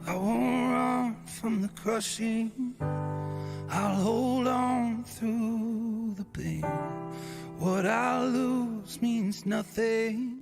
I won't run from the crushing. I'll hold on through the pain. What I lose means nothing.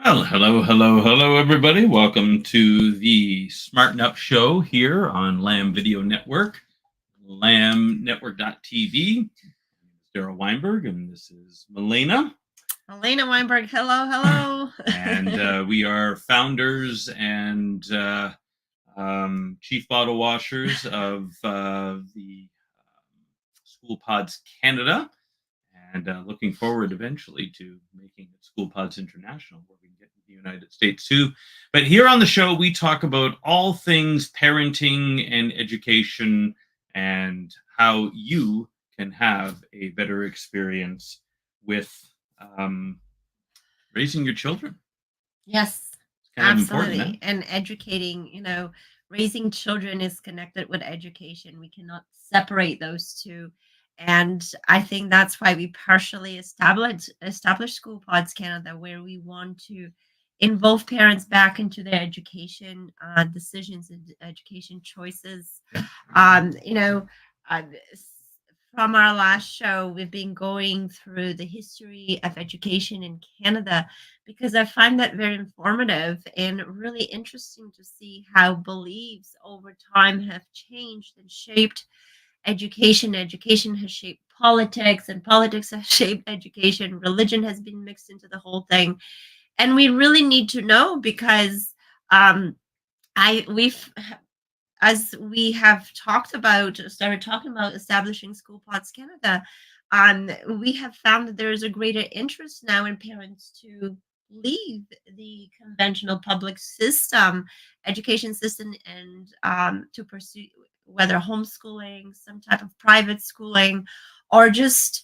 Well, hello, everybody. Welcome to the Smarten Up show here on Lamb Video Network, lambnetwork.tv. Darryl Weinberg, and this is Milena. Milena Weinberg, hello. And we are founders and chief bottle washers of the School Pods Canada, and looking forward eventually to making School Pods International, where we can get to the United States too. But here on the show, we talk about all things parenting and education and how you can have a better experience with raising your children. Yes, absolutely. And educating, raising children is connected with education. We cannot separate those two. And I think that's why we partially established School Pods Canada, where we want to involve parents back into their education decisions and education choices. Uh, from our last show, we've been going through the history of education in Canada because I find that very informative and really interesting to see how beliefs over time have changed and shaped education. Education has shaped politics, and politics has shaped education. Religion has been mixed into the whole thing, and we really need to know because we've as we have started talking about establishing School Pods Canada, we have found that there is a greater interest now in parents to leave the conventional public system, education system, and to pursue whether homeschooling, some type of private schooling, or just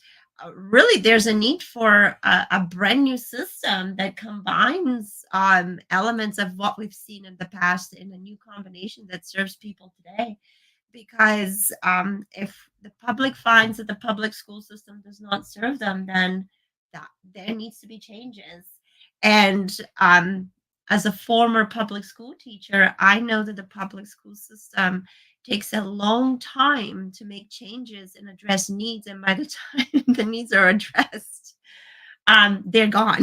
really there's a need for a brand new system that combines elements of what we've seen in the past in a new combination that serves people today. Because if the public finds that the public school system does not serve them, then there needs to be changes. And as a former public school teacher, I know that the public school system takes a long time to make changes and address needs. And by the time the needs are addressed, they're gone.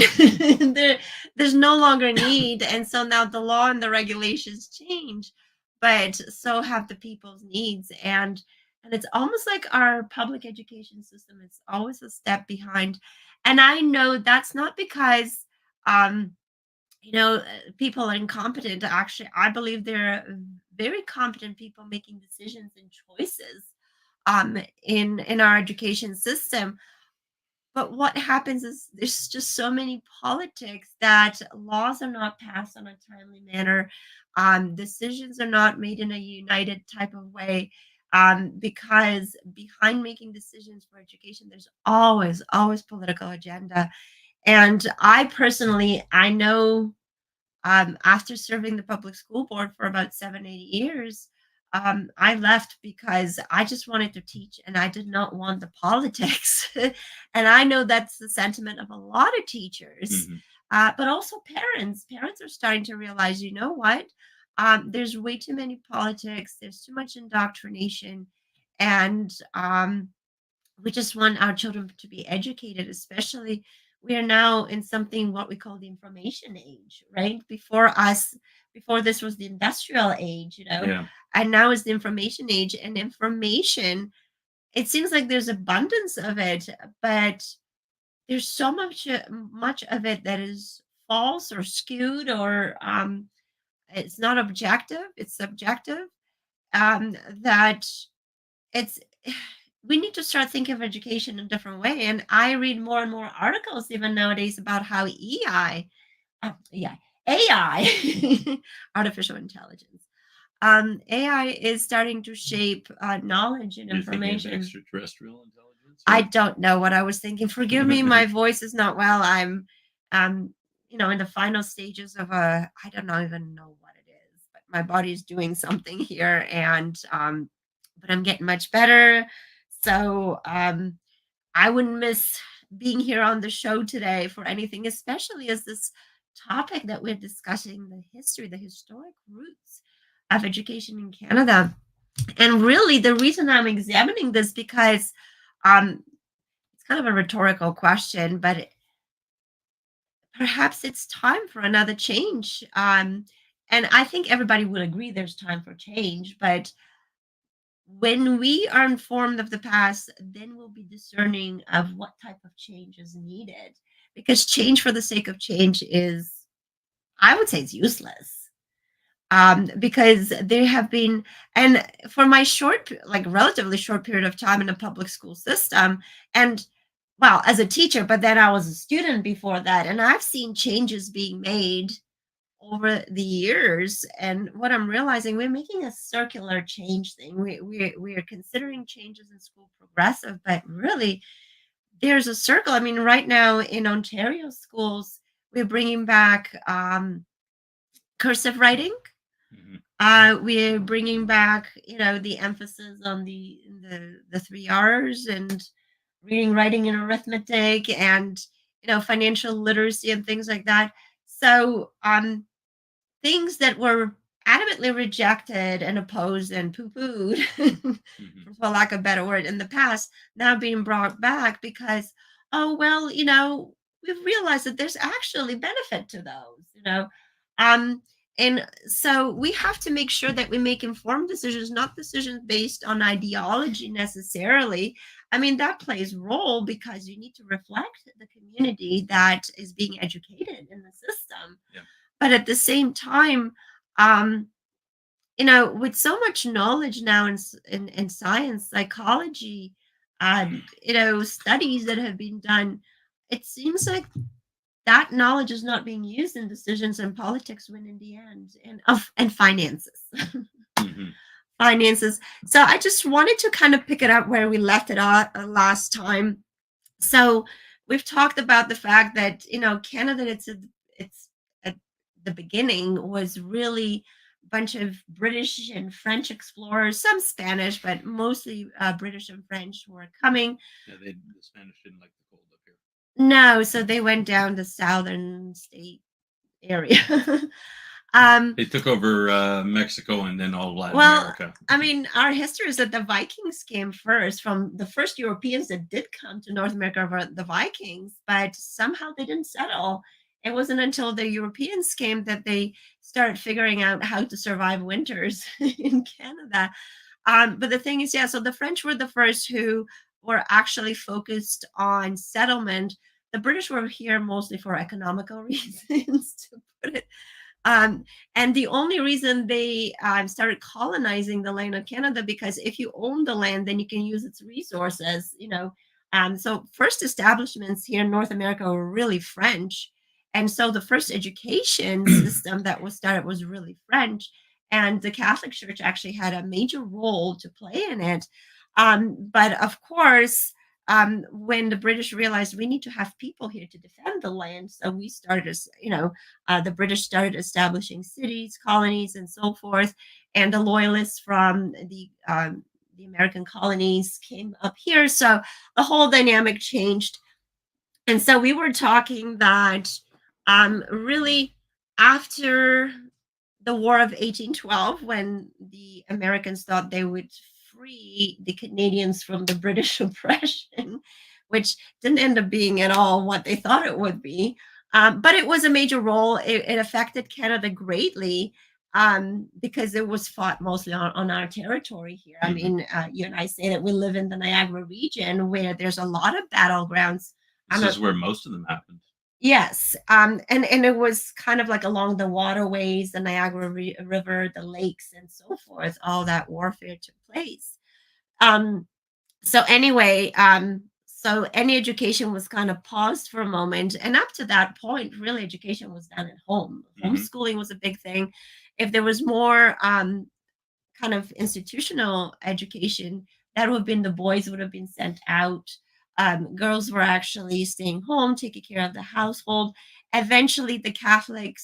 There's no longer need. And so now the law and the regulations change, but so have the people's needs. And it's almost like our public education system is always a step behind. And I know that's not because um, people are incompetent. Actually, I believe they're very competent people making decisions and choices in our education system. But what happens is there's just so many politics that laws are not passed on a timely manner. Decisions are not made in a united type of way. Because behind making decisions for education, there's always political agenda. And I know after serving the public school board for about 7, 8 years, I left because I just wanted to teach and I did not want the politics. And I know that's the sentiment of a lot of teachers, Hmm. but also parents. Parents are starting to realize, you know what? There's way too many politics, there's too much indoctrination, and we just want our children to be educated, especially we are now in something what we call the information age, right? Before this was the industrial age, Yeah. and now is the information age. And information, it seems like there's abundance of it, but there's so much of it that is false or skewed, or it's not objective, it's subjective. That it's we need to start thinking of education in a different way. And I read more and more articles even nowadays about how yeah, AI, artificial intelligence, AI is starting to shape knowledge and You're thinking of information. extraterrestrial intelligence? I don't know what I was thinking. Forgive me, my voice is not well. I'm, in the final stages of I don't know, even know what it is, but my body's doing something here, and but I'm getting much better. So I wouldn't miss being here on the show today for anything, especially as this topic that we're discussing, the history, the historic roots of education in Canada. And really, the reason I'm examining this because it's kind of a rhetorical question, but perhaps it's time for another change. And I think everybody would agree there's time for change. But when we are informed of the past, then we'll be discerning of what type of change is needed. Because change for the sake of change is, I would say, it's useless. Because there have been, and for my like relatively short period of time in a public school system, and well, as a teacher, but then I was a student before that, and I've seen changes being made over the years. And what I'm realizing, we're making a circular change thing. We are considering changes in school progressive, but really, there's a circle. I mean, right now in Ontario schools, we're bringing back cursive writing. Mhm. We're bringing back, the emphasis on the 3 R's, and reading, writing, and arithmetic, and financial literacy and things like that. So, things that were adamantly rejected and opposed and poo-pooed, Mhm. for lack of a better word, in the past, now being brought back because, oh well, we've realized that there's actually benefit to those, um, and so we have to make sure that we make informed decisions, not decisions based on ideology necessarily. I mean, that plays role because you need to reflect the community that is being educated in the system. Yeah. But at the same time, um, with so much knowledge now in science, psychology, studies that have been done, it seems like that knowledge is not being used in decisions, and politics win in the end, and finances. Mhm. Finances. So I just wanted to kind of pick it up where we left it last time. So we've talked about the fact that Canada, it's at the beginning was really a bunch of British and French explorers, some Spanish, but mostly British and French who were coming. Yeah, the Spanish didn't like the cold up here. No, so they went down the southern state area. um, They took over Mexico and then all Latin Well, America. I mean, our history is that the Vikings came first. From the first Europeans that did come to North America were the Vikings, but somehow they didn't settle. It wasn't until the Europeans came that they started figuring out how to survive winters in Canada. But the thing is, yeah, so the French were the first who were actually focused on settlement. The British were here mostly for economical reasons, to put it, um, and the only reason they started colonizing the land of Canada, because if you own the land, then you can use its resources, So first establishments here in North America were really French. And so the first education system that was started was really French. And the Catholic Church actually had a major role to play in it. But of course, when the British realized we need to have people here to defend the land. So we started, the British started establishing cities, colonies, and so forth. And the loyalists from the American colonies came up here. So the whole dynamic changed. And so we were talking that really after the War of 1812, when the Americans thought they would free the Canadians from the British oppression, which didn't end up being at all what they thought it would be. But it was a major role. It affected Canada greatly because it was fought mostly on our territory here. I mean, you and I say that we live in the Niagara region where there's a lot of battlegrounds. This is where most of them happened. Yes, and it was kind of like along the waterways, the Niagara River, the lakes, and so forth. All that warfare took place. Um, so anyway, so any education was kind of paused for a moment, and up to that point, really, education was done at home. Homeschooling was a big thing. If there was more kind of institutional education, that would have been the boys would have been sent out. Girls were actually staying home, taking care of the household. Eventually, the Catholic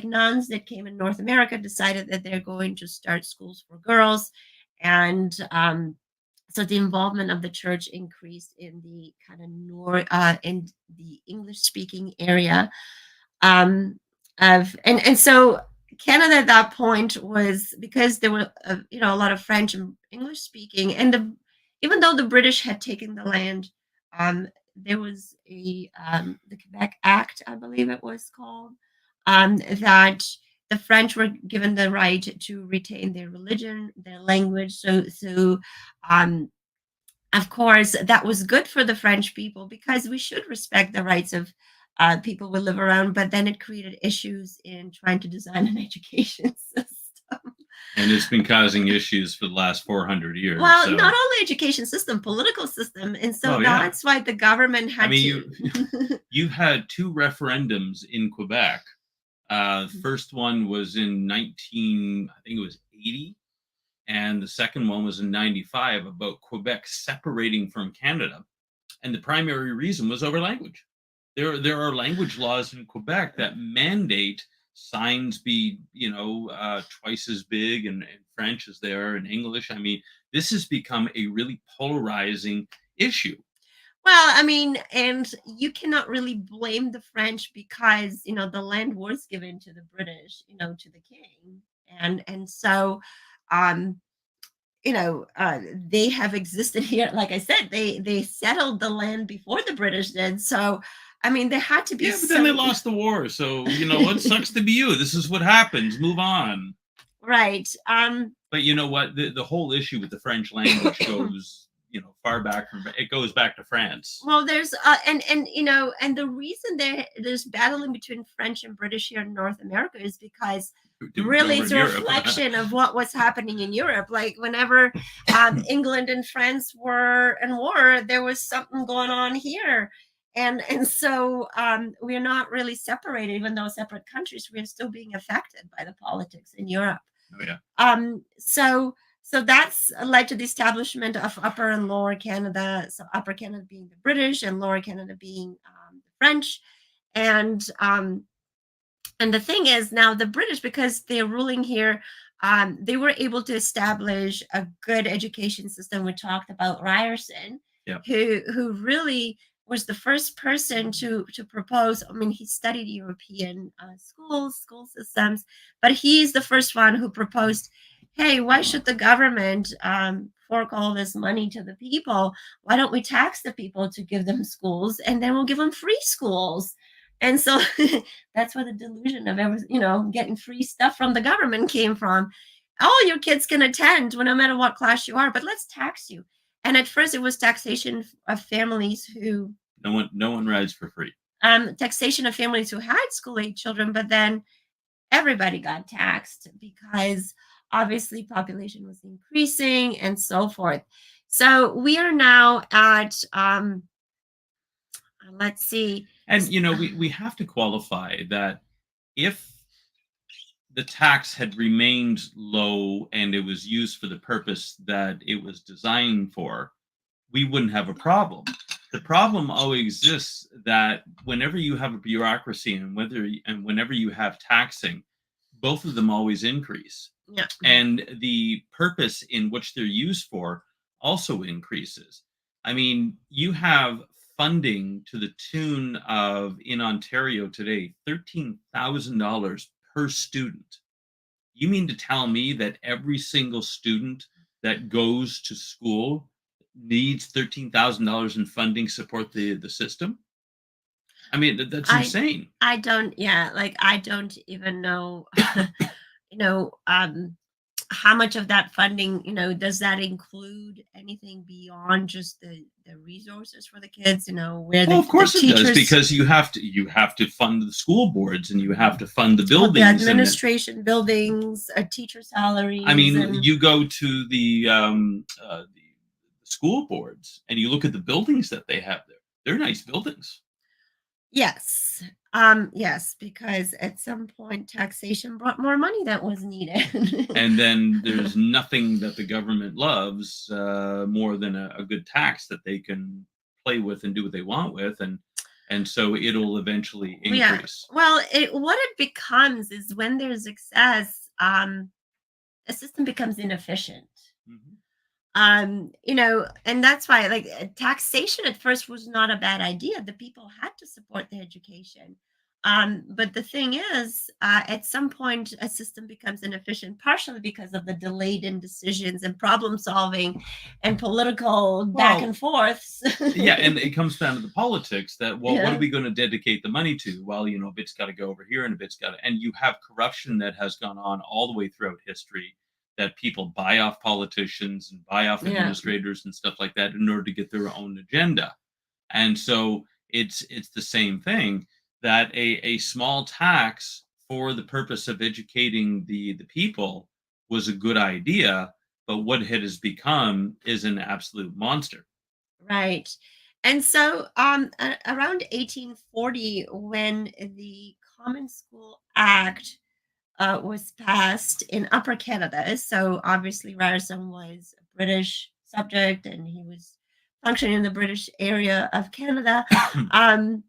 nuns that came in North America decided that they're going to start schools for girls. And so the involvement of the church increased in the kind of in the English speaking area. And so Canada at that point was, because there were a lot of French and English speaking, and even though the British had taken the land, there was the Quebec Act, I believe it was called, that the French were given the right to retain their religion, their language. So of course, that was good for the French people because we should respect the rights of people we live around. But then it created issues in trying to design an education system. And it's been causing issues for the last 400 years. Well, not only education system, political system. And so that's why the government had you had two referendums in Quebec. First one was in I think it was 80. And the second one was in 95 about Quebec separating from Canada. And the primary reason was over language. There are language laws in Quebec that mandate signs be, twice as big in French as they are in English. I mean, this has become a really polarizing issue. Well, I mean, and you cannot really blame the French because, the land was given to the British, to the king. And so, they have existed here. Like I said, they settled the land before the British did. So, I mean, there had to be. Yeah, but then they lost the war. So, what sucks to be you. This is what happens. Move on. Right. But you know what? The whole issue with the French language goes, far back it goes back to France. Well, there's and the reason there's battling between French and British here in North America is because really it's a reflection of what was happening in Europe. Like whenever England and France were in war, there was something going on here. And so we're not really separated, even though separate countries, we're still being affected by the politics in Europe. Oh yeah. So that's led to the establishment of Upper and Lower Canada. So Upper Canada being the British and Lower Canada being the French. And the thing is now the British, because they're ruling here, they were able to establish a good education system. We talked about Ryerson, who really was the first person to propose. I mean, he studied European school systems, but he's the first one who proposed, hey, why should the government fork all this money to the people? Why don't we tax the people to give them schools, and then we'll give them free schools? And so that's where the delusion of getting free stuff from the government came from. Oh, your kids can attend no matter what class you are, but let's tax you. And at first, it was taxation of families who no one rides for free. Taxation of families who had school-age children, but then everybody got taxed because obviously population was increasing and so forth. So we are now at let's see. And we have to qualify that if the tax had remained low and it was used for the purpose that it was designed for, we wouldn't have a problem. The problem always exists that whenever you have a bureaucracy and whenever you have taxing, both of them always increase. Yeah. And the purpose in which they're used for also increases. I mean, you have funding to the tune of, in Ontario today, $13,000 per student. You mean to tell me that every single student that goes to school needs $13,000 in funding support the system? I mean, that's I insane. I don't, yeah, like I don't even know, you know, how much of that funding, does that include anything beyond just the resources for the kids, where Well, the of course it does, teachers, because you have to fund the school boards and you have to fund the the buildings. And administration buildings, teacher salaries, I mean, and you go to the school boards and you look at the buildings that they have there. They're nice buildings. yes, yes, because at some point taxation brought more money that was needed. And then there's nothing that the government loves more than a good tax that they can play with and do what they want with, and so it'll eventually Yeah. increase. Well, what it becomes is when there's excess, the system becomes inefficient. Mhm. And that's why, like, taxation at first was not a bad idea. The people had to support the education. But the thing is, at some point, a system becomes inefficient, partially because of the delayed in decisions and problem solving and political back Well, and forths. yeah, and it comes down to the politics that, well, what are Yeah. we going to dedicate the money to? Well, a bit's got to go over here and a bit's got to, and you have corruption that has gone on all the way throughout history, that people buy off politicians and buy off Yeah. administrators and stuff like that in order to get their own agenda. And so it's the same thing, that a small tax for the purpose of educating the people was a good idea, but what it has become is an absolute monster. Right. And so, around 1840, when the Common School Act was passed in Upper Canada, so obviously Ryerson was a British subject and he was functioning in the British area of Canada. Um,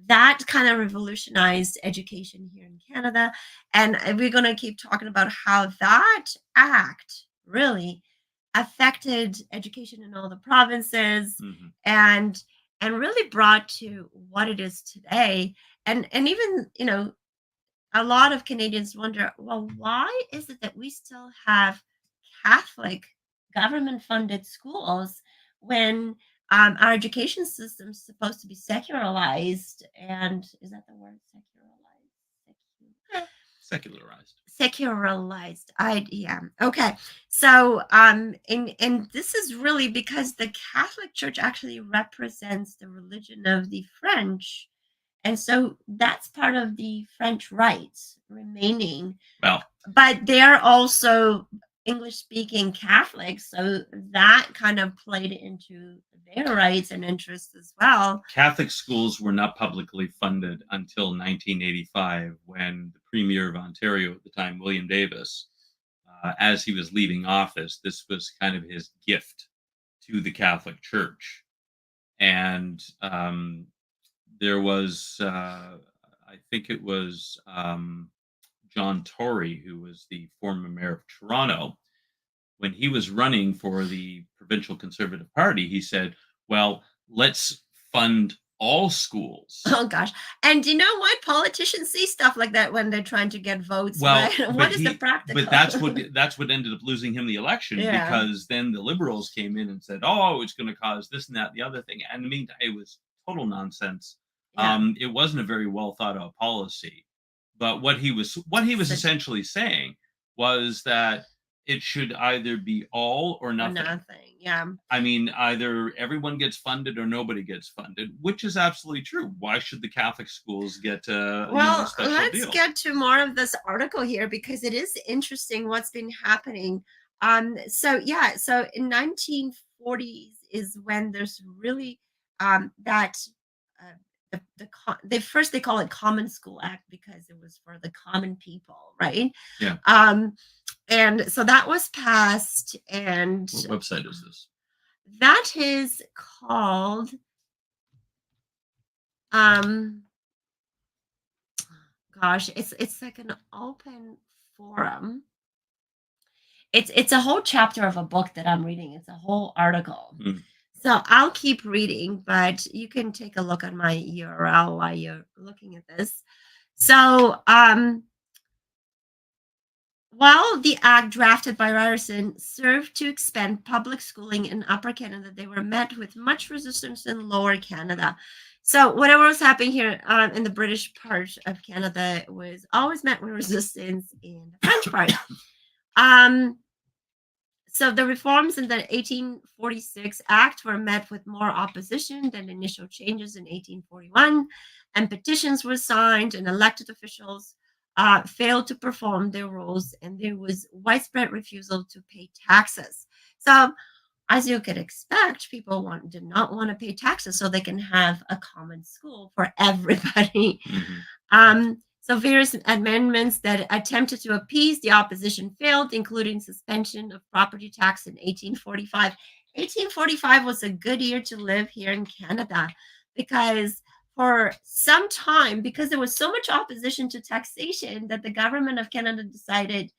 that kind of revolutionized education here in Canada. And we're going to keep talking about how that act really affected education in all the provinces, Mhm. and really brought to what it is today. And even, a lot of Canadians wonder, well, why is it that we still have Catholic government funded schools when our education system is supposed to be secularized? And is that the word, Yeah, secularized. secularized? Yeah. Okay. So and this is really because the Catholic Church actually represents the religion of the French, and so that's part of the French rights remaining. Well, But they're also English speaking Catholics, so that kind of played into their rights and interests as well. Catholic schools were not publicly funded until 1985, when the Premier of Ontario at the time, William Davis, as he was leaving office, this was kind of his gift to the Catholic Church. And there was, I think it was John Tory, who was the former mayor of Toronto. When he was running for the provincial Conservative Party, he said, well, let's fund all schools. Oh gosh. And you know what? Politicians see stuff like that when they're trying to get votes. Well, Right? but What is the practical? but that's what ended up losing him the election, Yeah. because then the Liberals came in and said, "Oh, it's going to cause this and that and the other thing." And I mean, it was total nonsense. Yeah. It wasn't a very well thought out policy. But what he was essentially saying was that it should either be all or Or nothing. nothing. Yeah. I mean, either everyone gets funded or nobody gets funded, which is absolutely true. Why should the Catholic schools get a Well, special let's deal? get to more of this article here because it is interesting what's been happening. So yeah, so in 1940s is when there's really that they call it Common School Act because it was for the common people, right? Yeah. And so that was passed, and What website is this? That is called um gosh, it's like an open forum. It's a whole chapter of a book that I'm reading. It's a whole article. Mm. So I'll keep reading, but you can take a look at my URL while you're looking at this. So, while the act drafted by Ryerson served to expand public schooling in Upper Canada, they were met with much resistance in Lower Canada. So whatever was happening here in the British part of Canada was always met with resistance in the French part. So the reforms in the 1846 Act were met with more opposition than initial changes in 1841, and petitions were signed, and elected officials failed to perform their roles, and there was widespread refusal to pay taxes. So, as you could expect, people did not want to pay taxes so they can have a common school for everybody. So various amendments that attempted to appease the opposition failed, including suspension of property tax in 1845. 1845 was a good year to live here in Canada because for some time, because there was so much opposition to taxation, that the government of Canada decided,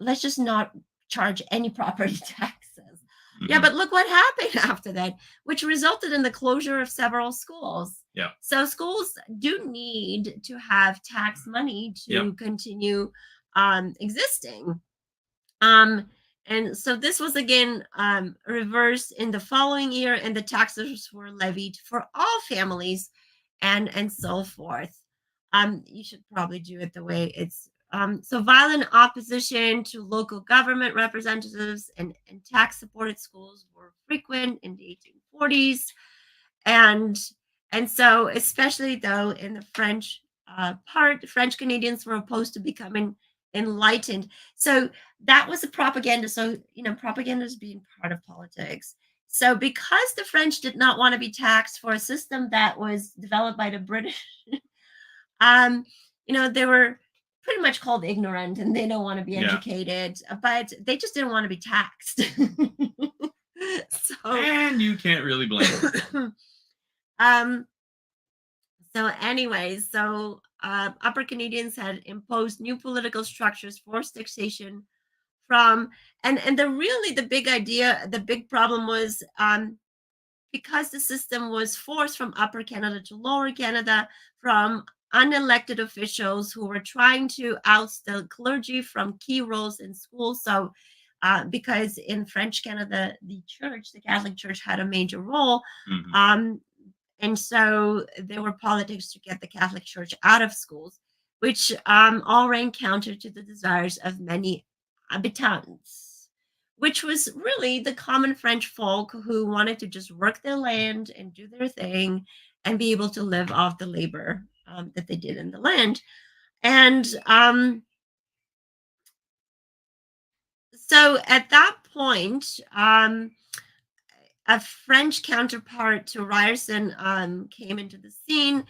let's just not charge any property taxes. Yeah, but look what happened after that, which resulted in the closure of several schools. Yeah. So schools do need to have tax money to continue existing. And so this was again reversed in the following year, and the taxes were levied for all families, and so forth. You should probably do it the way it's. So violent opposition to local government representatives and tax-supported schools were frequent in the 1840s, and so especially though in the French part, French Canadians were opposed to becoming enlightened. So that was a propaganda. So propaganda is being part of politics. So because the French did not want to be taxed for a system that was developed by the British, they were pretty much called ignorant, and they don't want to be educated, but they just didn't want to be taxed. And you can't really blame them. So anyways, Upper Canadians had imposed new political structures, forced taxation from, and the big idea, the big problem was because the system was forced from Upper Canada to Lower Canada from unelected officials who were trying to oust the clergy from key roles in schools. So because in French Canada, the Catholic Church had a major role. And so there were politics to get the Catholic Church out of schools, which all ran counter to the desires of many habitants, which was really the common French folk who wanted to just work their land and do their thing and be able to live off the labor that they did in the land. And so at that point, a French counterpart to Ryerson came into the scene,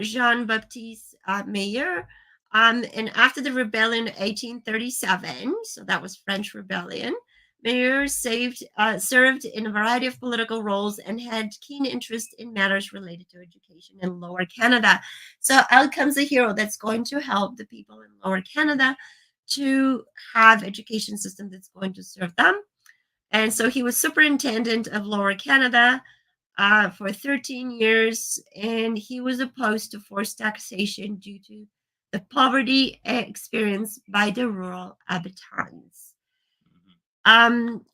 Jean-Baptiste Meyer. And after the rebellion in 1837, so that was French rebellion, Meyer served in a variety of political roles and had keen interest in matters related to education in Lower Canada. So out comes a hero that's going to help the people in Lower Canada to have education system that's going to serve them. And so he was superintendent of Lower Canada for 13 years, and he was opposed to forced taxation due to the poverty experienced by the rural inhabitants.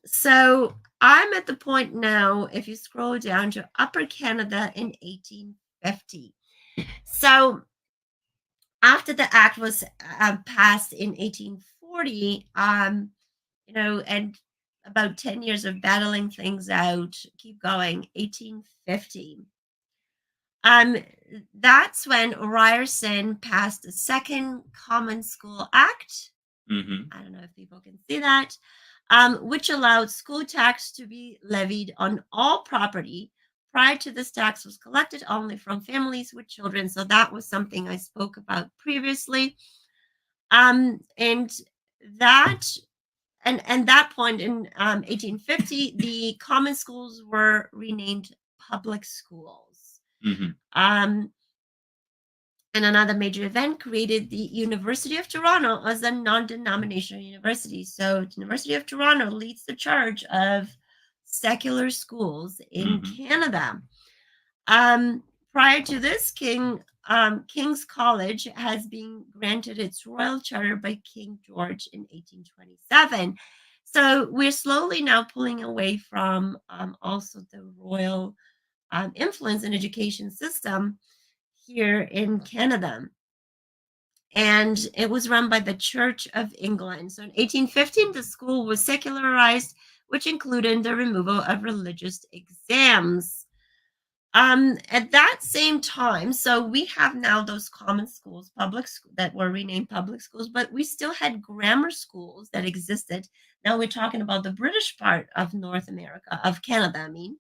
So I'm at the point now, if you scroll down to Upper Canada in 1850. So after the act was passed in 1840, and about 10 years of battling things out, keep going, 1850. That's when Ryerson passed the Second Common School Act. I don't know if people can see that, which allowed school tax to be levied on all property. Prior to this, tax was collected only from families with children. So that was something I spoke about previously. And that and that point in 1850, the common schools were renamed public schools. Mhm. And another major event created the University of Toronto as a non-denominational university. So the University of Toronto leads the charge of secular schools in Mhm. Canada. Prior to this, King's College has been granted its royal charter by King George in 1827. So we're slowly now pulling away from also the royal influence in education system here in Canada. And it was run by the Church of England. So in 1815, the school was secularized, which included the removal of religious exams. At that same time, so we have now those common schools, public school that were renamed public schools, but we still had grammar schools that existed. Now we're talking about the British part of North America, of Canada, I mean.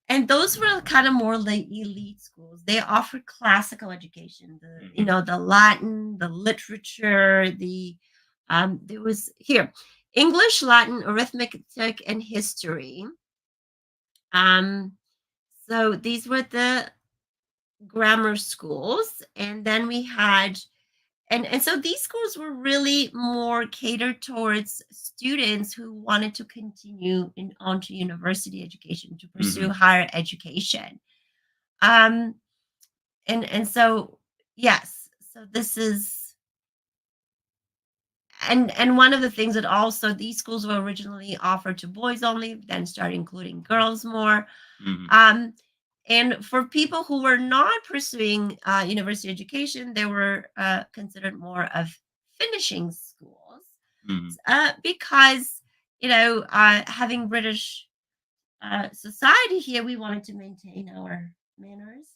And those were kind of more like elite schools. They offered classical education, the Latin, the literature, there was here English, Latin, arithmetic, and history. So these were the grammar schools, and then we had and so these schools were really more catered towards students who wanted to continue on to university education, to pursue higher education. And so yes, so this is and one of the things that also these schools were originally offered to boys only, then started including girls more. Mhm. And for people who were not pursuing university education, they were considered more of finishing schools Mhm. because, having British society here, we wanted to maintain our manners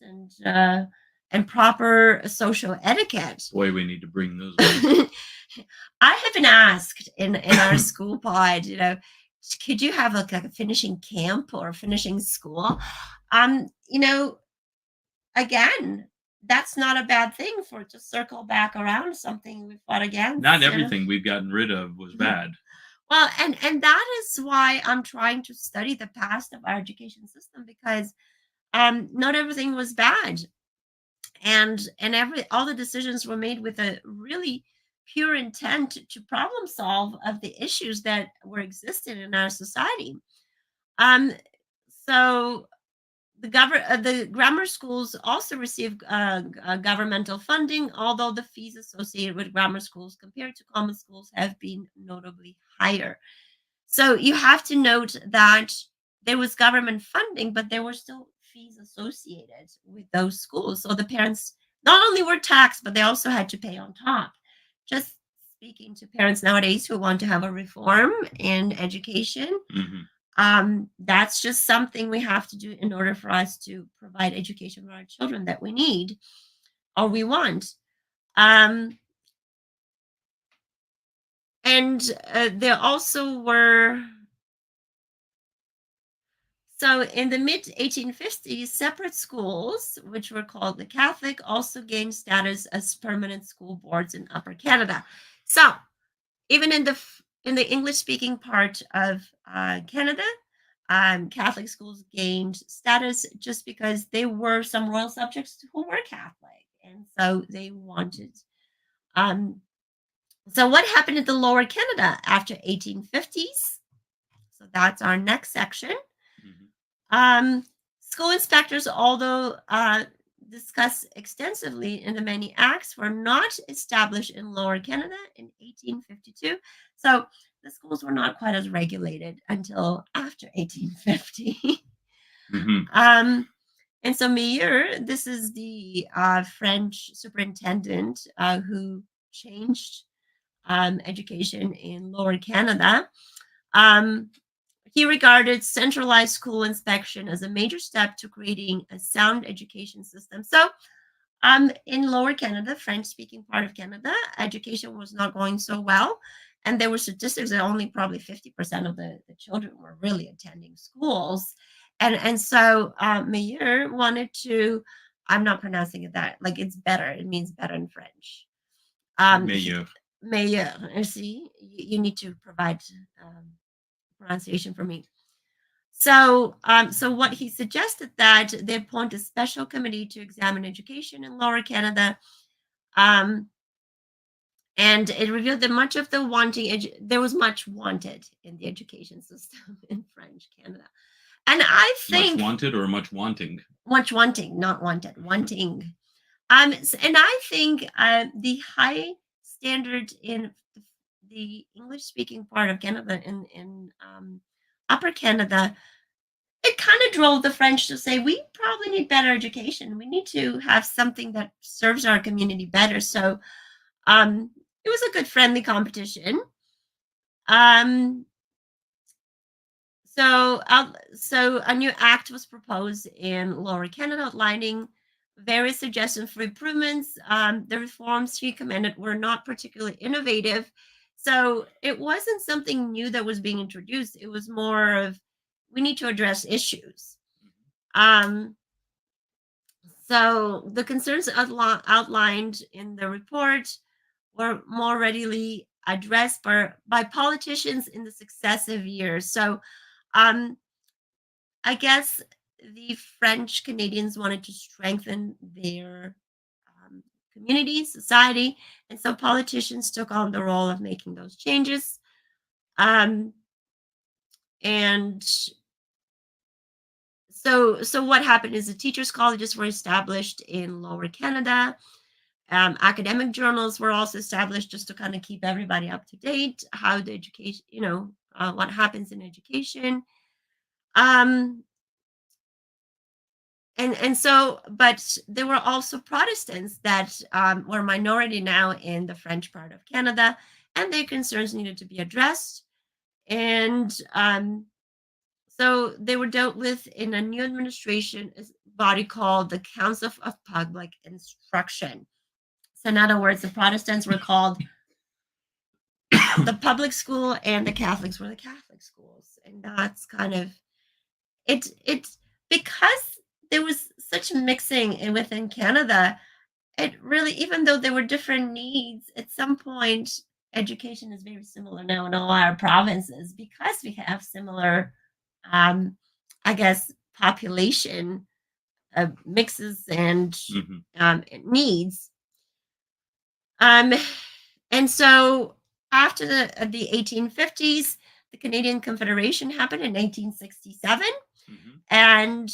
and proper social etiquette. Boy, we need to bring those back. I have been asked in our school pod, could you have like a finishing camp or finishing school? You know, again, that's not a bad thing for to circle back around something we fought against. Not everything we've gotten rid of was bad. Well, and that is why I'm trying to study the past of our education system, because not everything was bad, and all the decisions were made with a really pure intent to problem solve of the issues that were existing in our society. Um, so the grammar schools also receive governmental funding, although the fees associated with grammar schools compared to common schools have been notably higher. So you have to note that there was government funding, but there were still fees associated with those schools. So the parents not only were taxed, but they also had to pay on top. Just speaking to parents nowadays who want to have a reform in education, that's just something we have to do in order for us to provide education for our children that we need or we want. And there also were, so in the mid 1850s, separate schools, which were called the Catholic, also gained status as permanent school boards in Upper Canada. So even in the English-speaking part of Canada, Catholic schools gained status just because there were some royal subjects who were Catholic, and so they wanted. So what happened in the Lower Canada after 1850s? So that's our next section. School inspectors, although discussed extensively in the many acts, were not established in Lower Canada in 1852. So the schools were not quite as regulated until after 1850. And so Meilleur, this is the French superintendent who changed education in Lower Canada. He regarded centralized school inspection as a major step to creating a sound education system. So in Lower Canada, French-speaking part of Canada, education was not going so well. And there were statistics that only probably 50% of the children were really attending schools. And so Meilleur wanted to, I'm not pronouncing it that, like it's better. It means better in French. Meilleur. Meyer. See, you need to provide pronunciation for me. So what he suggested that they appoint a special committee to examine education in Lower Canada, um, and it revealed that much of the there was much wanted in the education system in French Canada, and I Much think wanted or much wanting? much wanting, not wanted, wanting. And I think the high standard in the English-speaking part of Canada, in Upper Canada, it kind of drove the French to say, we probably need better education. We need to have something that serves our community better. So it was a good friendly competition. Um, so a new act was proposed in Lower Canada outlining various suggestions for improvements. The reforms he recommended were not particularly innovative. So it wasn't something new that was being introduced. It was more of, we need to address issues. So the concerns outlined in the report were more readily addressed by politicians in the successive years. So I guess the French Canadians wanted to strengthen their community, society, and so politicians took on the role of making those changes. And so what happened is the teachers' colleges were established in Lower Canada. Academic journals were also established just to kind of keep everybody up to date, how the education, what happens in education. And so, but there were also Protestants that were minority now in the French part of Canada, and their concerns needed to be addressed. And so they were dealt with in a new administration body called the Council of Public Instruction. So in other words, the Protestants were called the public school and the Catholics were the Catholic schools. And that's kind of it because there was such mixing within Canada. It really, even though there were different needs, at some point education is very similar now in all our provinces because we have similar I guess population mixes and needs. And so after the 1850s, the Canadian Confederation happened in 1867. And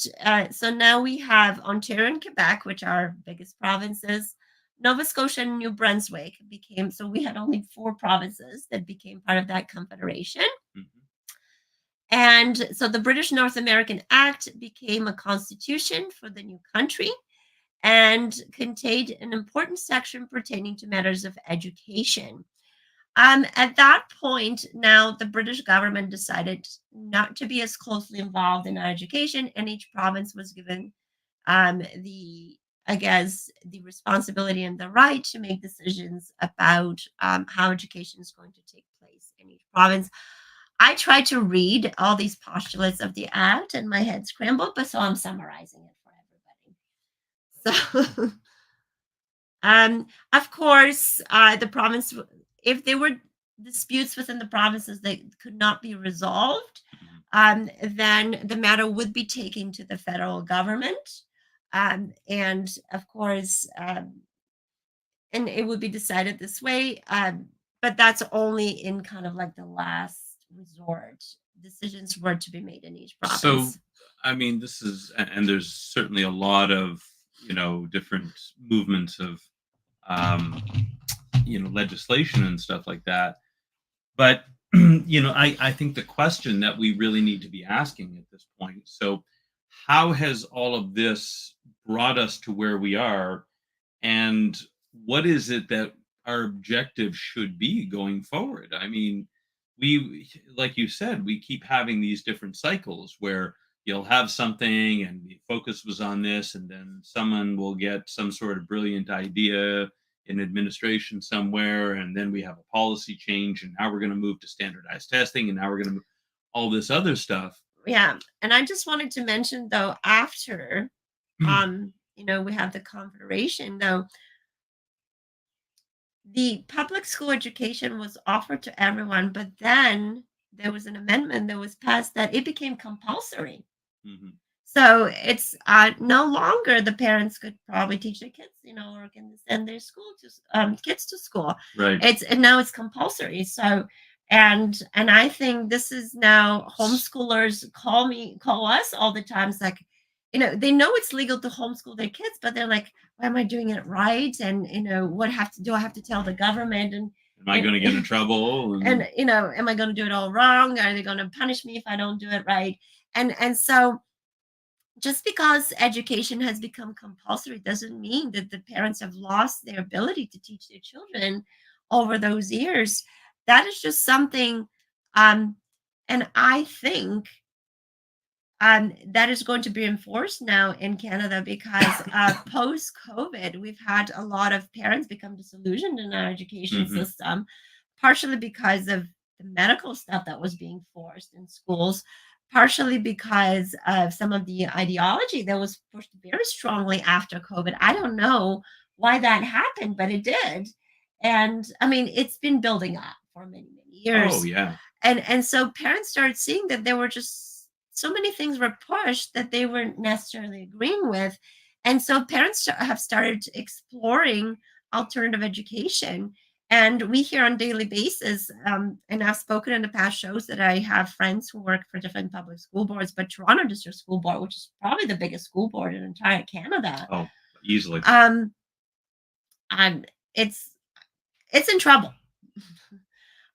so now we have Ontario and Quebec, which are our biggest provinces. Nova Scotia and New Brunswick became, so we had only 4 provinces that became part of that confederation. And so the British North American Act became a constitution for the new country and contained an important section pertaining to matters of education. At that point, now the British government decided not to be as closely involved in education, and each province was given the responsibility and the right to make decisions about how education is going to take place in each province. I tried to read all these postulates of the act, and my head scrambled, but so I'm summarizing it for everybody. So, of course, the province, if there were disputes within the provinces that could not be resolved, then the matter would be taken to the federal government. And of course, and it would be decided this way. But that's only in kind of like the last resort. Decisions were to be made in each province. So, I mean, this is, and there's certainly a lot of, different movements of, legislation and stuff like that. But, I think the question that we really need to be asking at this point, so how has all of this brought us to where we are? And what is it that our objective should be going forward? I mean, we, like you said, we keep having these different cycles where you'll have something and the focus was on this, and then someone will get some sort of brilliant idea in administration somewhere, and then we have a policy change, and now we're going to move to standardized testing, and now we're going to move all this other stuff. Yeah, and I just wanted to mention though, after we have the confederation though, the public school education was offered to everyone, but then there was an amendment that was passed that it became compulsory. Hmm. So it's no longer the parents could probably teach their kids, or can send their kids to school. Right. And now it's compulsory. So and I think this is now homeschoolers call us all the time. It's like, they know it's legal to homeschool their kids, but they're like, why am I doing it right? And what do I have to tell the government? Am I And going to get in trouble? and am I going to do it all wrong? Are they going to punish me if I don't do it right? And so just because education has become compulsory doesn't mean that the parents have lost their ability to teach their children over those years. That is just something, um, and I think that is going to be enforced now in Canada because post COVID, we've had a lot of parents become disillusioned in our education Hmm. system, partially because of the medical stuff that was being forced in schools, partially because of some of the ideology that was pushed very strongly after COVID. I don't know why that happened, but it did. And I mean, it's been building up for many, many Oh, years. yeah. And so parents started seeing that there were just so many things were pushed that they weren't necessarily agreeing with. And so parents have started exploring alternative education. And we hear on a daily basis, and I've spoken in the past shows that I have friends who work for different public school boards, but Toronto District School Board, which is probably the biggest school board in entire Canada, Oh, easily. um, um, it's it's in trouble.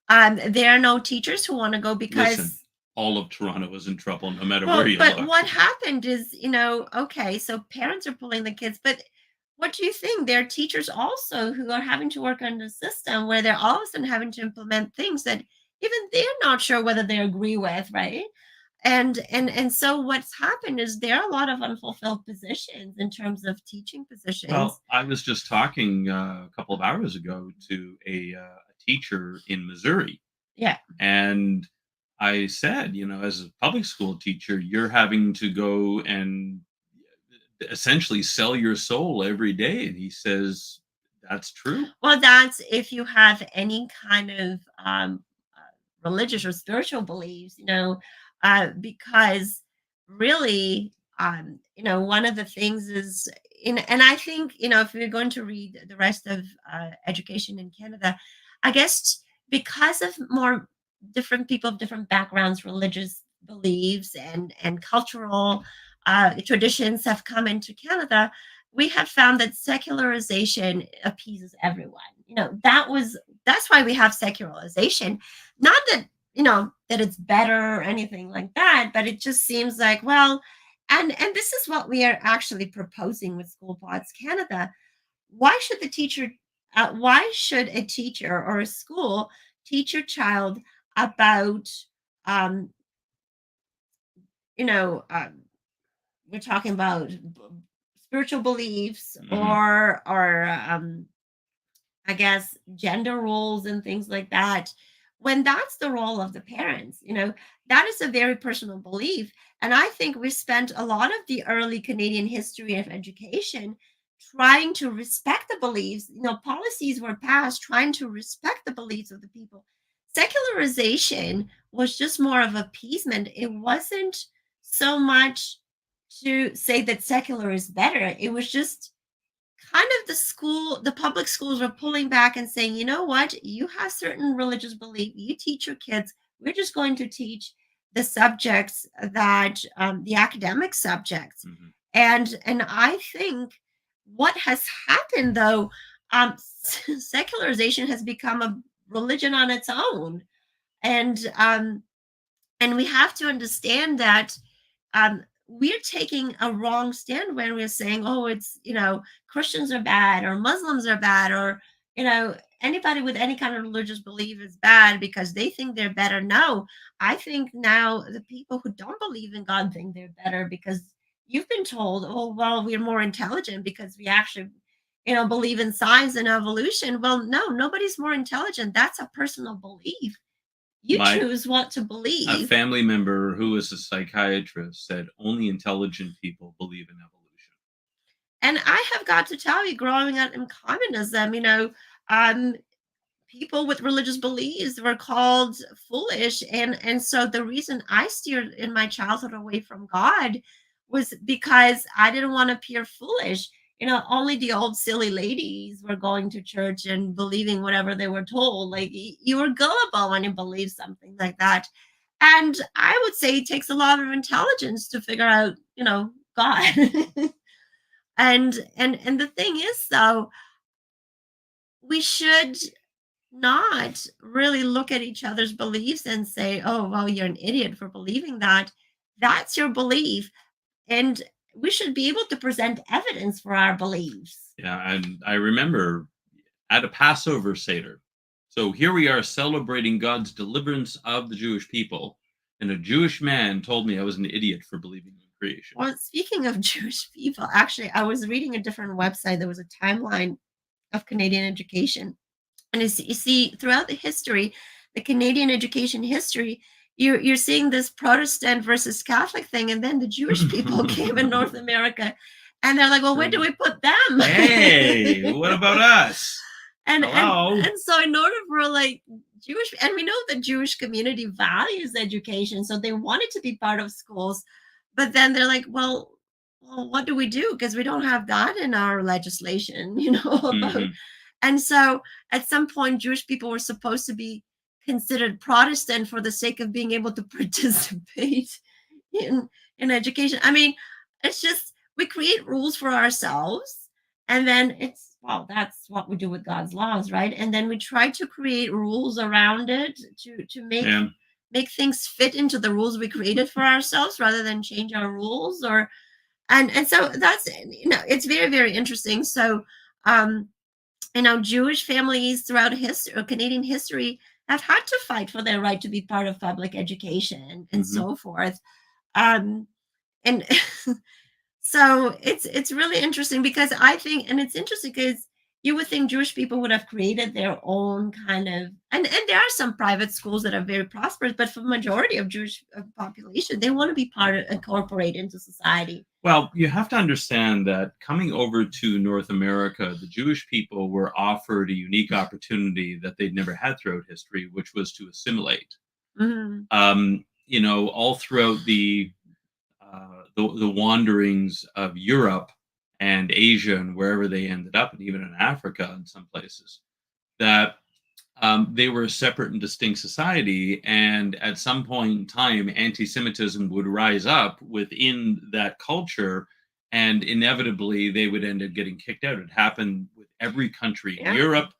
There are no teachers who want to go Listen, because, all of Toronto is in trouble no matter where well, you but look. what happened is, okay, so parents are pulling the kids, but what do you think? There are teachers also who are having to work on the system where they're all of a sudden having to implement things that even they're not sure whether they agree with, right? And so what's happened is there are a lot of unfulfilled positions in terms of teaching positions. Well, I was just talking a couple of hours ago to a teacher in Missouri, Yeah. and I said, as a public school teacher, you're having to go and essentially sell your soul every day. And he says, that's true. Well, that's if you have any kind of religious or spiritual beliefs, because really, one of the things is, and I think, if we're going to read the rest of education in Canada, I guess because of more different people of different backgrounds, religious beliefs, and cultural traditions have come into Canada, we have found that secularization appeases everyone. That's why we have secularization. Not that that it's better or anything like that, but it just seems like, well, and this is what we are actually proposing with School Pods Canada. Why should a teacher or a school teach your child about um, you know um, we're talking about spiritual beliefs Hmm. or I guess gender roles and things like that, when that's the role of the parents. That is a very personal belief. And I think we spent a lot of the early Canadian history of education trying to respect the beliefs. Policies were passed trying to respect the beliefs of the people. Secularization was just more of appeasement. It wasn't so much to say that secular is better. It was just kind of the public schools are pulling back and saying, you know what, you have certain religious belief, you teach your kids, we're just going to teach the subjects that the academic subjects. Hmm. And I think what has happened though, secularization has become a religion on its own. And um and we have to understand that we're taking a wrong stand when we're saying, oh, it's, Christians are bad or Muslims are bad or, anybody with any kind of religious belief is bad because they think they're better. No, I think now the people who don't believe in God think they're better because you've been told, oh, well, we're more intelligent because we actually, believe in science and evolution. Well, no, nobody's more intelligent. That's a personal belief. You My choose what to A believe. family member who is a psychiatrist said only intelligent people believe in evolution. And I have got to tell you, growing up in communism, um, people with religious beliefs were called foolish, and so the reason I steered in my childhood away from God was because I didn't want to appear foolish. Only the old silly ladies were going to church and believing whatever they were told. Like, you were gullible when you believe something like that. And I would say it takes a lot of intelligence to figure out, God. And the thing is, though, we should not really look at each other's beliefs and say, "Oh, well, you're an idiot for believing that." That's your belief, and we should be able to present evidence for our beliefs. Yeah, and I remember at a Passover Seder. So here we are celebrating God's deliverance of the Jewish people, and a Jewish man told me I was an idiot for believing in creation. Well, speaking of Jewish people, actually, I was reading a different website. There was a timeline of Canadian education. And you see, throughout the history, the Canadian education history, you're seeing this Protestant versus Catholic thing, and then the Jewish people came in North America, and they're like, "Well, where do we put them?" Hey, what about us? and Hello. and so in order for like Jewish, and we know the Jewish community values education, so they wanted to be part of schools, but then they're like, well, what do we do? Because we don't have that in our legislation, about. Mhm. And so at some point, Jewish people were supposed to be considered Protestant for the sake of being able to participate in education. I mean, it's just we create rules for ourselves, and then that's what we do with God's laws, right? And then we try to create rules around it to Yeah. make things fit into the rules we created for ourselves rather than change our rules. And so that's, it's very, very interesting. So um Jewish families throughout history, or Canadian history, have had to fight for their right to be part of public education and Mhm. so forth. Um, and so it's really interesting because I think, and it's interesting because you would think Jewish people would have created their own kind of, and there are some private schools that are very prosperous, but for the majority of Jewish population, they want to be part of, incorporate into society. Well, you have to understand that coming over to North America, the Jewish people were offered a unique opportunity that they'd never had throughout history, which was to assimilate. Mhm. All throughout the wanderings of Europe and Asia and wherever they ended up, and even in Africa in some places, that they were a separate and distinct society. And at some point in time, anti Semitism would rise up within that culture, and inevitably they would end up getting kicked out. It happened with every country in Yeah, Europe.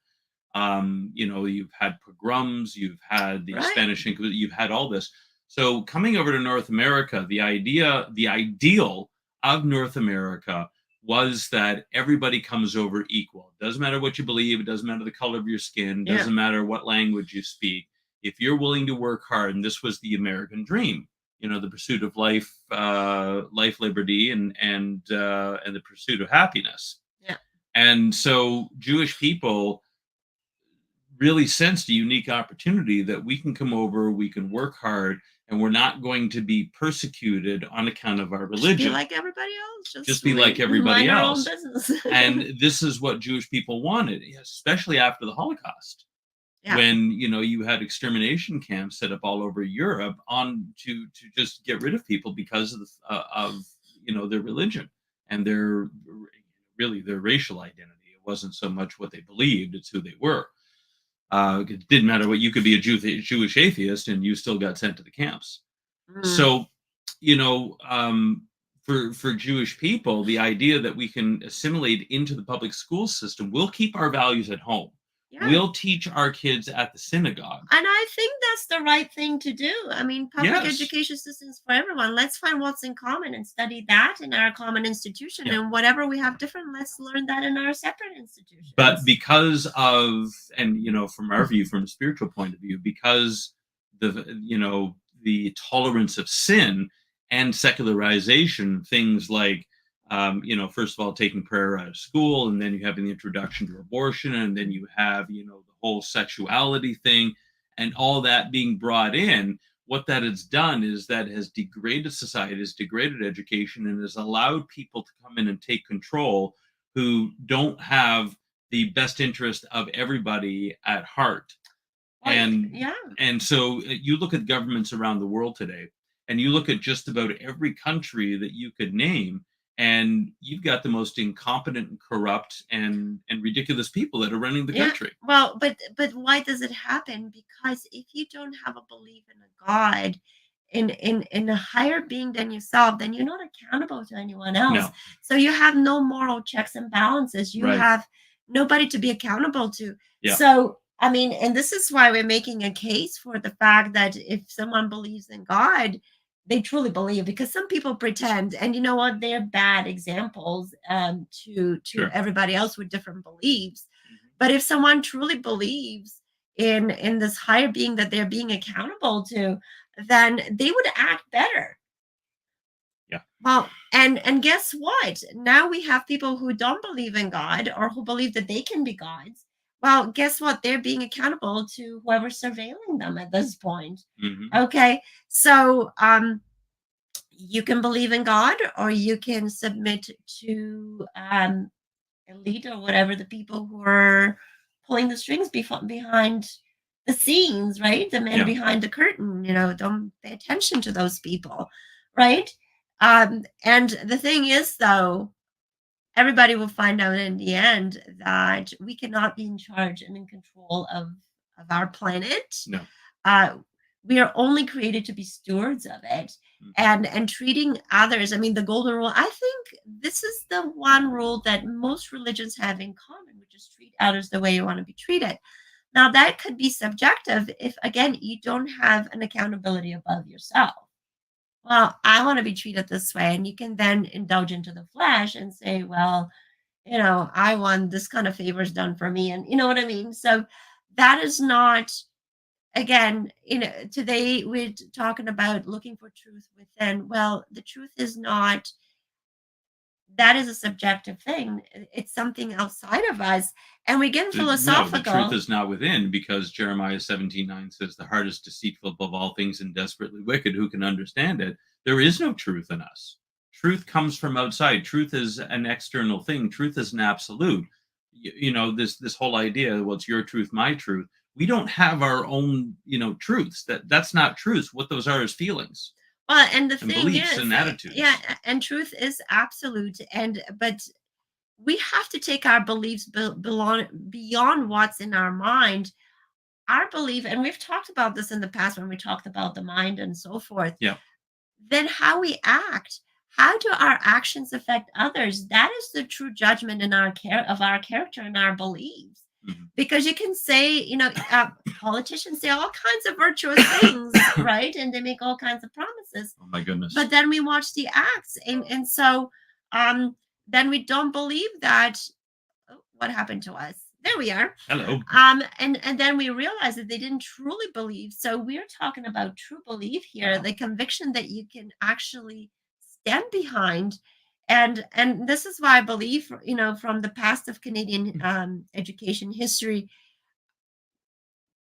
You've had pogroms, you've had the right. Spanish Inquisition, you've had all this. So coming over to North America, the ideal of North America was that everybody comes over equal. It doesn't matter what you believe, it doesn't matter the color of your skin, Yeah. doesn't matter what language you speak. If you're willing to work hard, and this was the American dream, the pursuit of life, liberty, and the pursuit of happiness. Yeah. And so Jewish people really sensed a unique opportunity that we can come over, we can work hard, and we're not going to be persecuted on account of our Just be religion. like everybody else. Just Just be like everybody mind our own else. business. And this is what Jewish people wanted, especially after the Holocaust, Yeah. when you had extermination camps set up all over Europe on to just get rid of people because of their religion and their racial identity. It wasn't so much what they believed; it's who they were. It didn't matter what you could be Jewish atheist, and you still got sent to the camps. Mm. So, you know, um, for Jewish people, the idea that we can assimilate into the public school system, we'll keep our values at home. Yeah. We'll teach our kids at the synagogue. And I think that's the right thing to do. I mean, public Yes. education systems for everyone. Let's find what's in common and study that in our common institution. Yeah. And whatever we have different, let's learn that in our separate institutions. But because of, and from our view, from a spiritual point of view, because the tolerance of sin and secularization, things like first of all, taking prayer out of school, and then you have the introduction to abortion, and then you have the whole sexuality thing, and all that being brought in. What that has done is that has degraded society, has degraded education, and has allowed people to come in and take control who don't have the best interest of everybody at heart. Well, And yeah. and so you look at governments around the world today, and you look at just about every country that you could name, and you've got the most incompetent and corrupt and ridiculous people that are running the Yeah. country. Well, but why does it happen? Because if you don't have a belief in a God, in a higher being than yourself, then you're not accountable to anyone else. No, So you have no moral checks and balances. You right. have nobody to be accountable to. Yeah. So I mean, and this is why we're making a case for the fact that if someone believes in God, they truly believe, because some people pretend, and you know what, they're bad examples to Sure. everybody else with different beliefs. Mhm. But if someone truly believes in this higher being that they're being accountable to, then they would act better. Yeah. Well, and guess what? Now we have people who don't believe in God, or who believe that they can be gods. Well, guess what? They're being accountable to whoever's surveilling them at this point. Hmm. Okay. So you can believe in God, or you can submit to elite, or whatever, the people who are pulling the strings behind the scenes, right? The men Yeah. behind the curtain, don't pay attention to those people, right? And the thing is, though, everybody will find out in the end that we cannot be in charge and in control of our planet. No. uh, we are only created to be stewards of it, Mhm. and treating others. I mean, the golden rule, I think this is the one rule that most religions have in common, which is treat others the way you want to be treated. Now, that could be subjective if, again, you don't have an accountability above yourself. Well, I want to be treated this way, and you can then indulge into the flesh and say, well, I want this kind of favors done for me, and you know what I mean. So that is not, again, today we're talking about looking for truth within. Well, the truth is not, that is a subjective thing. It's something outside of us, and we get No, the truth philosophical. is not within, because Jeremiah 17:9 says, "The heart is deceitful above all things and desperately wicked. Who can understand it?" There is no truth in us. Truth comes from outside. Truth is an external thing. Truth is an absolute. This whole idea, well, it's your truth, my truth. We don't have our own, truths. That's not truths. What those are is feelings Well, and the and thing beliefs is, and yeah, attitudes. and truth is absolute, but we have to take our beliefs beyond what's in our mind. Our belief, and we've talked about this in the past when we talked about the mind and so forth. Yeah. Then how we act, how do our actions affect others? That is the true judgment in our character and our beliefs. Mhm. Because you can say, politicians say all kinds of virtuous things, right? And they make all kinds of promises. Oh my goodness. But then we watch the acts, and so um, then we don't believe that. Oh, what happened to us? There we are. Hello. And then we realize that they didn't truly believe. So we're talking about true belief here, the conviction that you can actually stand behind. And this is why I believe, from the past of Canadian education history,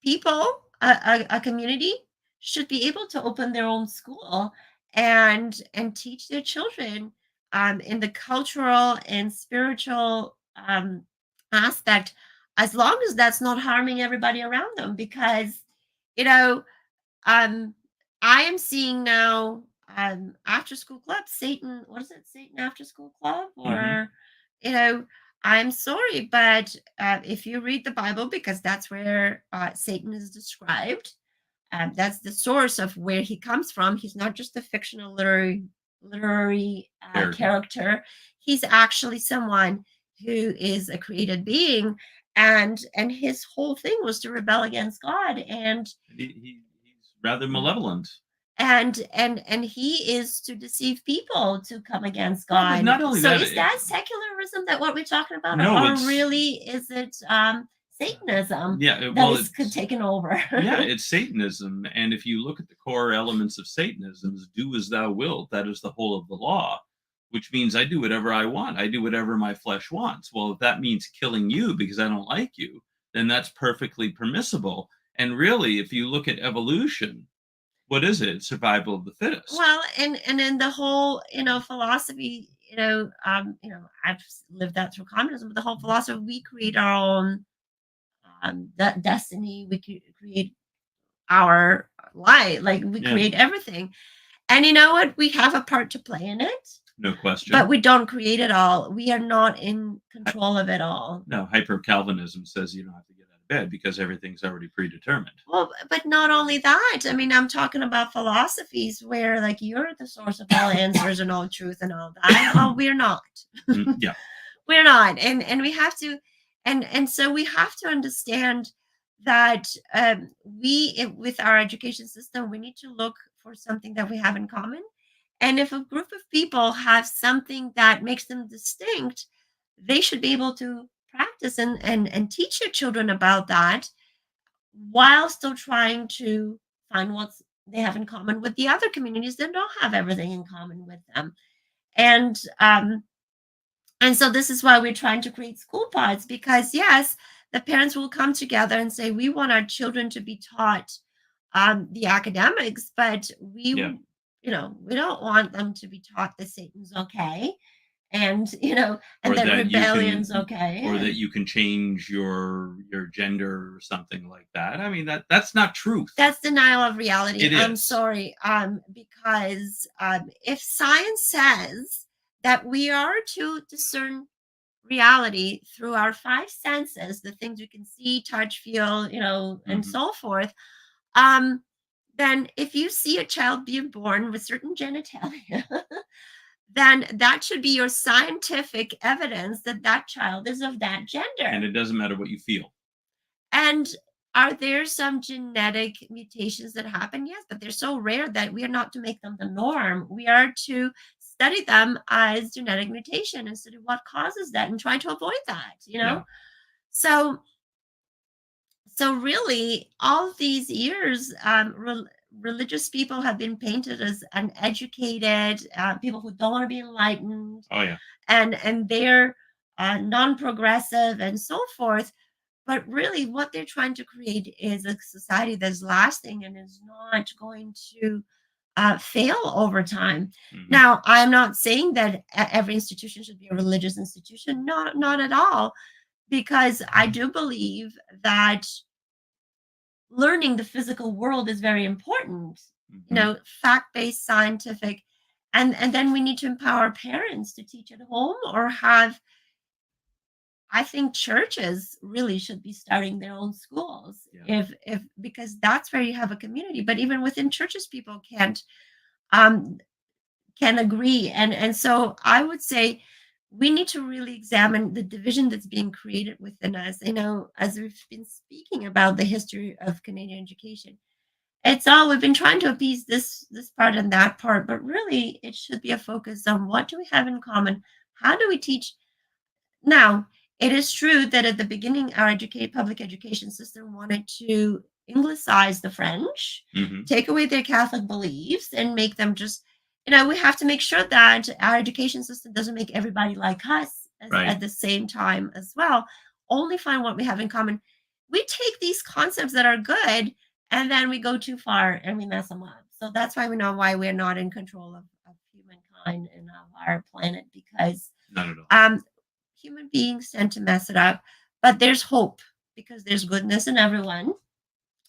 people, a community, should be able to open their own school and teach their children in the cultural and spiritual aspect, as long as that's not harming everybody around them. Because you know um I am seeing now, after school club, Satan, what is it, Satan after school club, Hmm. or you know I'm sorry, but if you read the Bible, because that's where Satan is described, that's the source of where he comes from. He's not just a fictional literary Character. character. He's actually someone who is a created being, and his whole thing was to rebel against God, He's rather malevolent. and he is to deceive people to come against Well, but God. not only So that, is that secularism, that what we're talking about, no, or it's really is it Satanism yeah. that Well, is taken over? yeah, it's Satanism, and if you look at the core elements of Satanism, is "do as thou wilt." That is the whole of the law, which means I do whatever I want. I do whatever my flesh wants. Well, if that means killing you because I don't like you, then that's perfectly permissible. And really, if you look at evolution, what is it? Survival of the fittest. Well, and in the whole philosophy, I've lived that through communism, but the whole philosophy, we create our own destiny. We create our life, like we Yeah, create everything. And you know what? We have a part to play in it, no but question. we don't create it all. We are not in control of it all. No, hyper Calvinism says you don't have to get out of bed because everything's already predetermined. Well, but not only that. I mean, I'm talking about philosophies where like you're the source of all answers and all truth and all that. Well, we're not. Yeah, We're not. And we have to, and so we have to understand that with our education system, we need to look for something that we have in common. And if a group of people have something that makes them distinct, they should be able to practice and teach your children about that while still trying to find what they have in common with the other communities that don't have everything in common with them. And so this is why we're trying to create school pods, because yes, the parents will come together and say we want our children to be taught the academics, but yeah. we don't want them to be taught that Satan's okay, and Or and that that you rebellion's can, okay. or that you can change your gender or something like that. I mean, that's not truth. That's denial of reality. It I'm is. sorry. Because if science says that we are to discern reality through our five senses, the things we can see, touch, feel, and Mhm. so forth, um, then if you see a child being born with certain genitalia, then that should be your scientific evidence that that child is of that And gender. it doesn't matter what you feel. And are there some genetic mutations that happen? Yes, but they're so rare that we are not to make them the norm. We are to study them as genetic mutation and study what causes that and try to avoid that. Yeah. So, really, all these years, religious people have been painted as uneducated, people who don't want to be enlightened, Oh yeah. and they're non-progressive and so forth. But really, what they're trying to create is a society that's lasting and is not going to fail over time. Mhm. Now, I'm not saying that every institution should be a religious institution. Not at all, because I do believe that learning the physical world is very important. Mhm. Fact-based, scientific, and then we need to empower parents to teach at home or have. I think churches really should be starting their own schools, Yeah. if because that's where you have a community. But even within churches, people um can agree. And so I would say we need to really examine the division that's being created within us. As we've been speaking about the history of Canadian education, we've been trying to appease this part and that part, but really it should be a focus on what do we have in common? How do we teach? Now, it is true that at the beginning, our public education system wanted to Anglicize the French, Mhm. take away their Catholic beliefs, and make them just, we have to make sure that our education system doesn't make everybody like us Right. at the same time as well. Only find what we have in common. We take these concepts that are good and then we go too far and we mess them up. So that's why we know why we're not in control of humankind and of our planet, because Not at all. human beings tend to mess it up, but there's hope because there's goodness in everyone.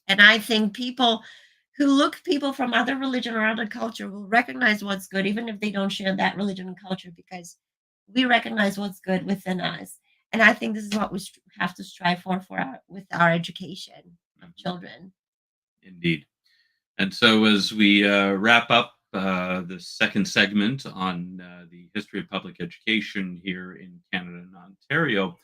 And I think people from other religion or other culture will recognize what's good, even if they don't share that religion and culture, because we recognize what's good within us. And I think this is what we have to strive with our education of Mhm. children. Indeed. And so, as we wrap up the second segment on the history of public education here in Canada and Ontario,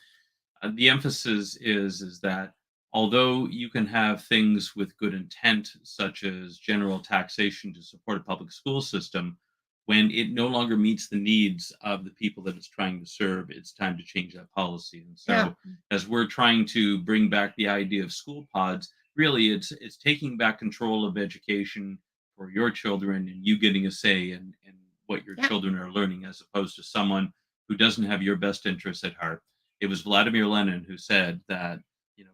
the emphasis is that although you can have things with good intent, such as general taxation to support a public school system, when it no longer meets the needs of the people that it's trying to serve, it's time to change that policy. And Yeah. so, as we're trying to bring back the idea of school pods, really it's taking back control of education for your children and you getting a say in what your Yeah. children are learning, as opposed to someone who doesn't have your best interests at heart. It was Vladimir Lenin who said that,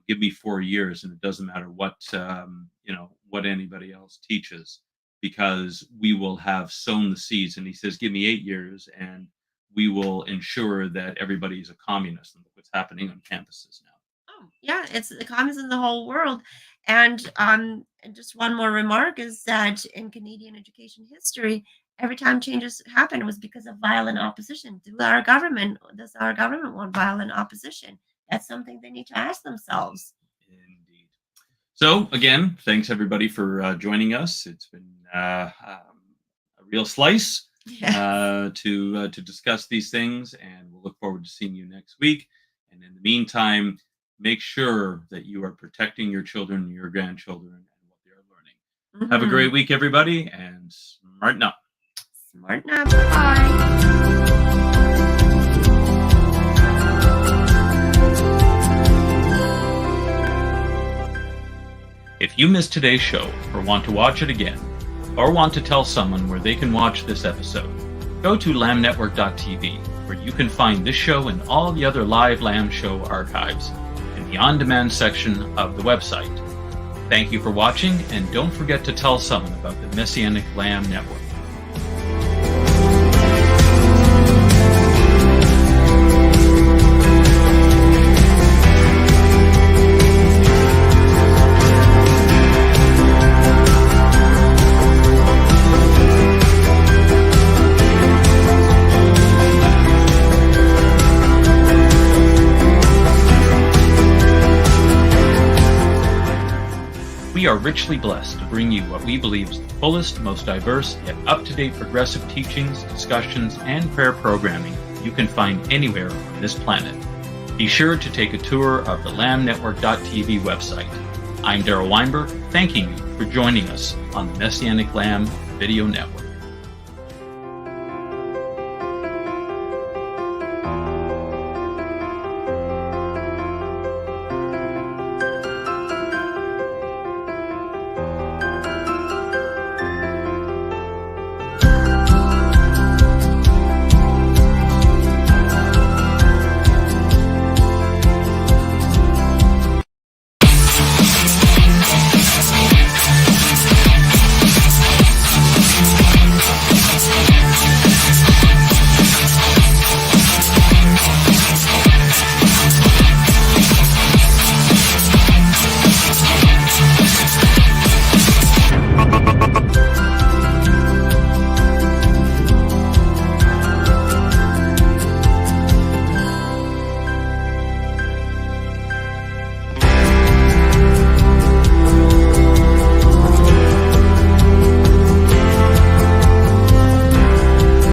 give me 4 years and it doesn't matter what anybody else teaches, because we will have sown the seeds. And he says, give me 8 years and we will ensure that everybody's a communist. And look what's happening on campuses now. Oh, yeah, it's the commies in the whole world. And just one more remark is that in Canadian education history, every time changes happened, it was because of violent opposition. Does our government want violent opposition? That's something they need to ask themselves. Indeed. So again, thanks everybody for joining us. It's been a real slice to discuss these things, and we'll look forward to seeing you next week. And in the meantime, make sure that you are protecting your children and your grandchildren and what they are learning. Have a great week, everybody, and smarten up. Smarten up. Bye. If you missed today's show or want to watch it again, or want to tell someone where they can watch this episode, go to lamnetwork.tv, where you can find this show and all the other live Lamb Show archives in the on-demand section of the website. Thank you for watching, and don't forget to tell someone about the Messianic Lamb Network. We are richly blessed to bring you what we believe is the fullest, most diverse, yet up-to-date progressive teachings, discussions, and prayer programming you can find anywhere on this planet. Be sure to take a tour of the lamnetwork.tv website. I'm Darryl Weinberg, thanking you for joining us on the Messianic Lamb Video Network.